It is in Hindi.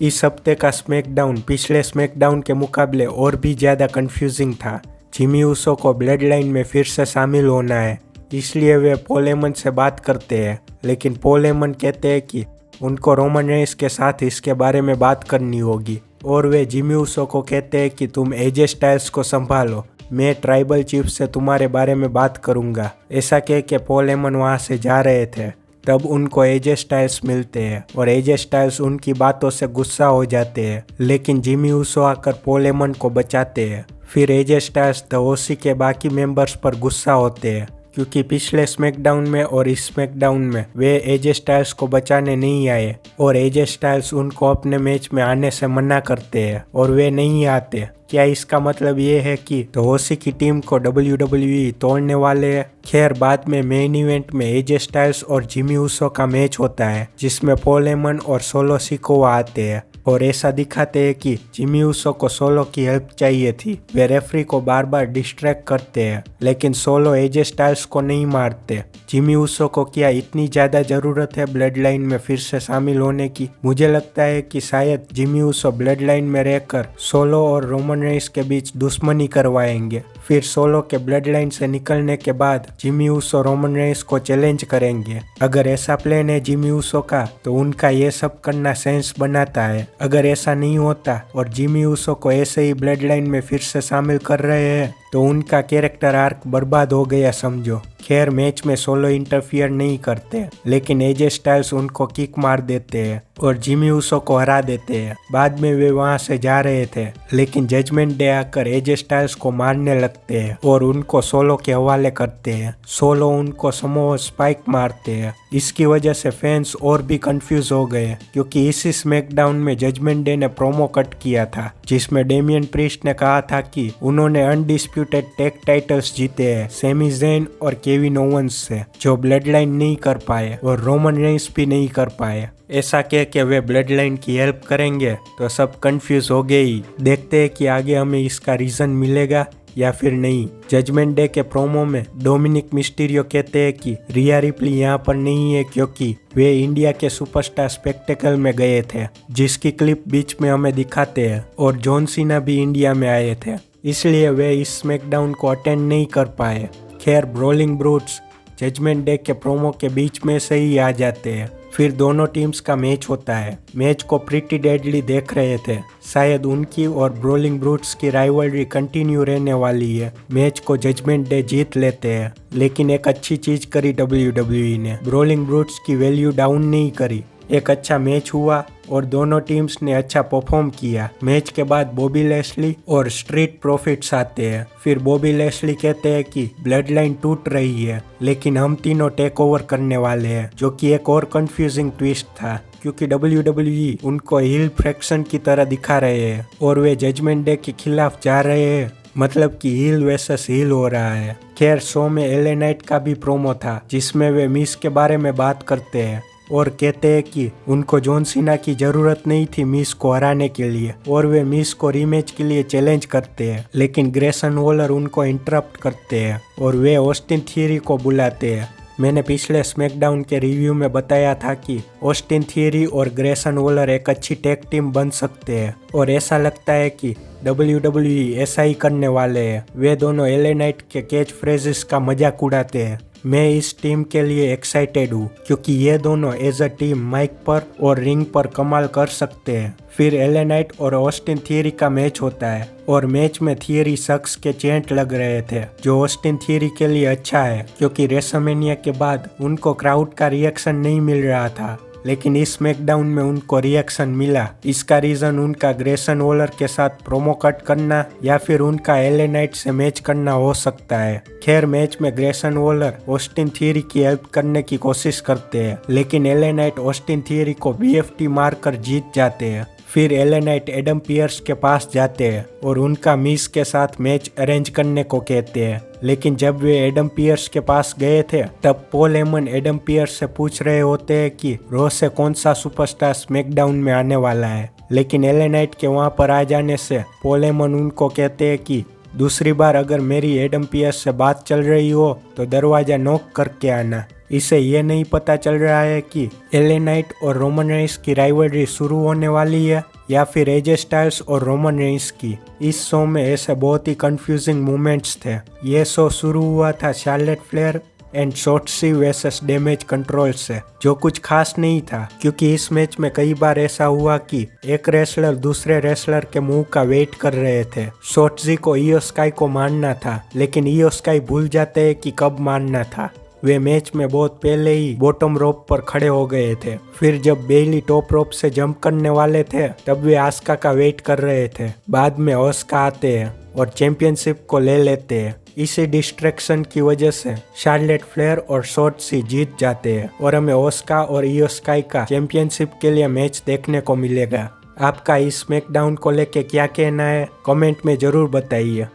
इस हफ्ते का स्मैकडाउन पिछले स्मैकडाउन के मुकाबले और भी ज़्यादा कंफ्यूजिंग था। जिमी ऊसो को ब्लड लाइन में फिर से शामिल होना है, इसलिए वे पॉल हेमन से बात करते हैं, लेकिन पॉल हेमन कहते हैं कि उनको रोमन रेंस के साथ इसके बारे में बात करनी होगी और वे जिमी ऊसो को कहते हैं कि तुम एजे स्टाइल्स को संभालो, मैं ट्राइबल चीफ से तुम्हारे बारे में बात करूंगा। ऐसा कह के पॉल हेमन वहाँ से जा रहे थे, तब उनको एजे स्टाइल्स मिलते हैं और एजे स्टाइल्स उनकी बातों से गुस्सा हो जाते हैं, लेकिन जिमी ऊसो आकर पॉल हेमन को बचाते हैं। फिर एजे स्टाइल्स द ओसी के बाकी मेंबर्स पर गुस्सा होते हैं क्योंकि पिछले स्मैकडाउन में और इस स्मैकडाउन में वे एजे स्टाइल्स को बचाने नहीं आए और एजे स्टाइल्स उनको अपने मैच में आने से मना करते हैं और वे नहीं आते। क्या इसका मतलब ये है कि ओसी की टीम को WWE तोड़ने वाले हैं? खैर, बाद में मेन इवेंट में एजे स्टाइल्स और जिमी ऊसो का मैच होता है जिसमें पॉल हेमन और सोलो सिकोआ आते हैं और ऐसा दिखाते हैं कि जिमी ऊसो को सोलो की हेल्प चाहिए थी। वे रेफरी को बार बार डिस्ट्रैक्ट करते हैं, लेकिन सोलो एजे स्टाइल्स को नहीं मारते। जिमी ऊसो को क्या इतनी ज़्यादा ज़रूरत है ब्लड लाइन में फिर से शामिल होने की? मुझे लगता है कि शायद जिमी ऊसो ब्लड लाइन में रहकर सोलो और रोमन रेंस के बीच दुश्मनी करवाएंगे। फिर सोलो के ब्लड लाइन से निकलने के बाद जिमी ऊसो रोमन रेंस को चैलेंज करेंगे। अगर ऐसा प्लान है जिमी ऊसो का, तो उनका ये सब करना सेंस बनाता है। अगर ऐसा नहीं होता और जिमी ऊसो को ऐसे ही ब्लड लाइन में फिर से शामिल कर रहे हैं, तो उनका कैरेक्टर आर्क बर्बाद हो गया समझो। खैर, मैच में सोलो इंटरफियर नहीं करते, लेकिन एजे स्टाइल्स उनको किक मार देते हैं और जिमी ऊसो को हरा देते हैं। बाद में वे वहां से जा रहे थे, लेकिन जजमेंट डे आकर एजे स्टाइल्स को मारने लगते हैं और उनको सोलो के हवाले करते हैं। सोलो उनको समोआ स्पाइक मारते हैं। इसकी वजह से फैंस और भी कंफ्यूज हो गए क्योंकि इसी स्मैकडाउन में जजमेंट डे ने प्रोमो कट किया था जिसमें डेमियन प्रीस्ट ने कहा था कि उन्होंने अनडिस्प्यूटेड टैग टाइटल्स जीते हैं सैमी ज़ेन और केविन ओवेंस से, जो ब्लड लाइन नहीं कर पाए और रोमन रेंस भी नहीं कर पाए। ऐसा कह के वे ब्लड लाइन की हेल्प करेंगे, तो सब कंफ्यूज हो गए ही। देखते हैं कि आगे हमें इसका रीजन मिलेगा या फिर नहीं। जजमेंट डे के प्रोमो में डोमिनिक मिस्टीरियो कहते हैं कि रिया रिप्ली यहाँ पर नहीं है क्योंकि वे इंडिया के सुपरस्टार स्पेक्टेकल में गए थे, जिसकी क्लिप बीच में हमें दिखाते हैं, और जॉन सीना भी इंडिया में आए थे, इसलिए वे इस स्मैकडाउन को अटेंड नहीं कर पाए। खैर, ब्रोलिंग ब्रूट्स जजमेंट डे के प्रोमो के बीच में से ही आ जाते हैं। फिर दोनों टीम्स का मैच होता है। मैच को प्रीटी डेडली देख रहे थे, शायद उनकी और ब्रोलिंग ब्रूट्स की राइवलरी कंटिन्यू रहने वाली है। मैच को जजमेंट डे जीत लेते हैं, लेकिन एक अच्छी चीज करी WWE ने, ब्रोलिंग ब्रूट्स की वैल्यू डाउन नहीं करी। एक अच्छा मैच हुआ और दोनों टीम्स ने अच्छा परफॉर्म किया। मैच के बाद बॉबी लेस्ली और स्ट्रीट प्रॉफिट्स आते हैं। फिर बॉबी लेस्ली कहते हैं कि ब्लड लाइन टूट रही है, लेकिन हम तीनों टेक ओवर करने वाले हैं, जो कि एक और कंफ्यूजिंग ट्विस्ट था क्योंकि WWE उनको हिल फ्रैक्शन की तरह दिखा रहे हैं और वे जजमेंट डे के खिलाफ जा रहे हैं, मतलब कि हील वर्सेस हील हो रहा है। खैर, शो में एले नाइट का भी प्रोमो था जिसमें वे मिस के बारे में बात करते हैं और कहते हैं कि उनको जॉन सीना की जरूरत नहीं थी मिस को हराने के लिए और वे मिस को रीमैच के लिए चैलेंज करते हैं, लेकिन ग्रेसन वॉलर उनको इंटरप्ट करते हैं और वे ऑस्टिन थियरी को बुलाते हैं। मैंने पिछले स्मैकडाउन के रिव्यू में बताया था कि ऑस्टिन थियरी और ग्रेसन वॉलर एक अच्छी टैग टीम बन सकते हैं और ऐसा लगता है कि WWE ऐसा ही करने वाले हैं। वे दोनों एले नाइट के कैच फ्रेजेस का मजाक उड़ाते हैं। मैं इस टीम के लिए एक्साइटेड हूँ क्योंकि ये दोनों एज अ टीम माइक पर और रिंग पर कमाल कर सकते हैं। फिर एले नाइट और ऑस्टिन थियरी का मैच होता है और मैच में थियरी शख्स के चैंट लग रहे थे, जो ऑस्टिन थियरी के लिए अच्छा है क्योंकि रेसलमेनिया के बाद उनको क्राउड का रिएक्शन नहीं मिल रहा था, लेकिन इस स्मैकडाउन में उनको रिएक्शन मिला। इसका रीजन उनका ग्रेसन वॉलर के साथ प्रोमो कट करना या फिर उनका एले नाइट से मैच करना हो सकता है। खैर, मैच में ग्रेसन वॉलर ऑस्टिन थियरी की हेल्प करने की कोशिश करते हैं, लेकिन एले नाइट ऑस्टिन थियरी को BFT मारकर जीत जाते हैं। फिर एले नाइट एडम पियर्स के पास जाते हैं और उनका मिस के साथ मैच अरेंज करने को कहते हैं, लेकिन जब वे एडम पियर्स के पास गए थे तब पॉल हेमन एडम पियर्स से पूछ रहे होते हैं कि रॉ से कौन सा सुपरस्टार स्मैकडाउन में आने वाला है, लेकिन एले नाइट के वहां पर आ जाने से पॉल हेमन उनको कहते हैं कि दूसरी बार अगर मेरी एडम पियर्स से बात चल रही हो तो दरवाजा नॉक करके आना। इसे ये नहीं पता चल रहा है कि एले नाइट और रोमन रेंस की राइवलरी शुरू होने वाली है या फिर एजे स्टाइल्स और रोमन रेंस की। इस शो में ऐसे बहुत ही कंफ्यूजिंग मोमेंट्स थे। ये शो शुरू हुआ था Charlotte Flair and Shotzi versus Damage Control से, जो कुछ खास नहीं था क्योंकि इस मैच में कई बार ऐसा हुआ कि एक रेसलर दूसरे रेसलर के मुंह का वेट कर रहे थे। शॉर्टसी को इयो स्काई को मारना था, लेकिन इयो स्काई भूल जाते हैं कि कब मारना था। वे मैच में बहुत पहले ही बॉटम रोप पर खड़े हो गए थे। फिर जब बेली टॉप रोप से जंप करने वाले थे तब वे आस्का का वेट कर रहे थे। बाद में आस्का आते हैं और चैंपियनशिप को ले लेते हैं। इसी डिस्ट्रैक्शन की वजह से शार्लेट फ्लेयर और शॉर्टसी जीत जाते हैं और हमें आस्का और इयो स्काई का चैंपियनशिप के लिए मैच देखने को मिलेगा। आपका इस स्मैकडाउन को लेके क्या कहना है, कमेंट में जरूर बताइए।